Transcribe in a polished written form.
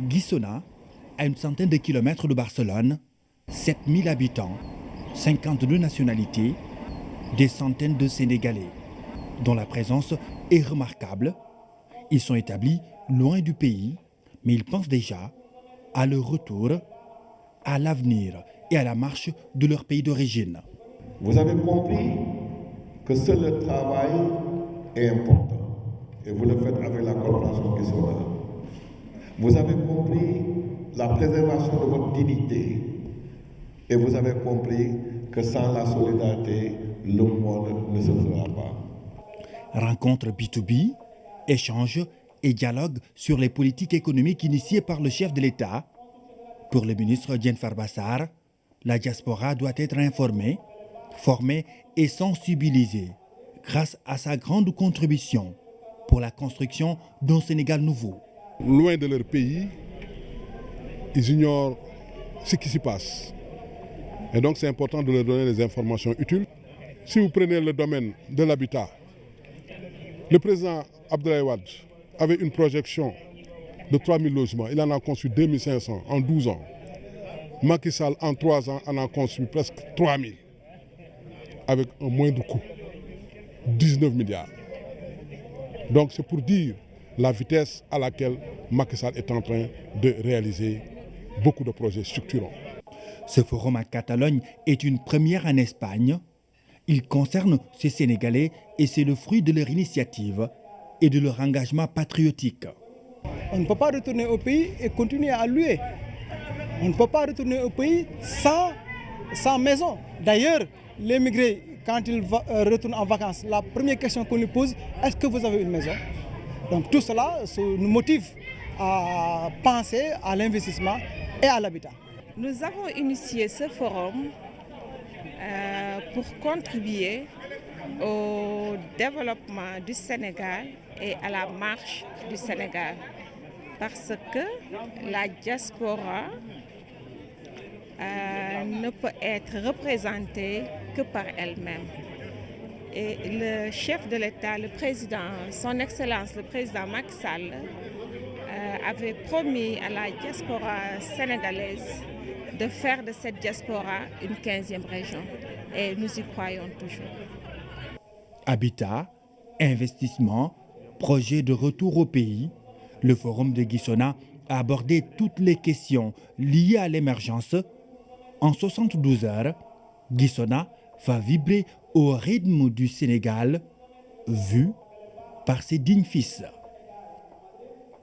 Guissona, à une centaine de kilomètres de Barcelone, 7000 habitants, 52 nationalités, des centaines de Sénégalais, dont la présence est remarquable. Ils sont établis loin du pays, mais ils pensent déjà à leur retour, à l'avenir et à la marche de leur pays d'origine. Vous avez compris que seul le travail est important et vous le faites avec la collaboration Guissona. Vous avez compris la préservation de votre dignité et vous avez compris que sans la solidarité, le monde ne se fera pas. Rencontre B2B, échanges et dialogue sur les politiques économiques initiées par le chef de l'État. Pour le ministre Diène Farba Sarr, la diaspora doit être informée, formée et sensibilisée grâce à sa grande contribution pour la construction d'un Sénégal nouveau. Loin de leur pays, ils ignorent ce qui s'y passe. Et donc c'est important de leur donner les informations utiles. Si vous prenez le domaine de l'habitat, le président Abdoulaye Wade avait une projection de 3000 logements. Il en a construit 2500 en 12 ans. Macky Sall, en 3 ans, en a construit presque 3000 avec un moindre coût, 19 milliards. Donc c'est pour dire la vitesse à laquelle Macky Sall est en train de réaliser beaucoup de projets structurants. Ce forum à Catalogne est une première en Espagne. Il concerne ces Sénégalais et c'est le fruit de leur initiative et de leur engagement patriotique. On ne peut pas retourner au pays et continuer à louer. On ne peut pas retourner au pays sans maison. D'ailleurs, l'émigré, quand il retourne en vacances, la première question qu'on lui pose, est-ce que vous avez une maison? Donc tout cela nous motive à penser à l'investissement et à l'habitat. Nous avons initié ce forum pour contribuer au développement du Sénégal et à la marche du Sénégal. Parce que la diaspora ne peut être représentée que par elle-même. Et le chef de l'État, le président, son Excellence, le président Macky Sall, avait promis à la diaspora sénégalaise de faire de cette diaspora une 15e région. Et nous y croyons toujours. Habitat, investissement, projet de retour au pays, le forum de Guissona a abordé toutes les questions liées à l'émergence. En 72 heures, Guissona va vibrer au rythme du Sénégal, vu par ses dignes fils.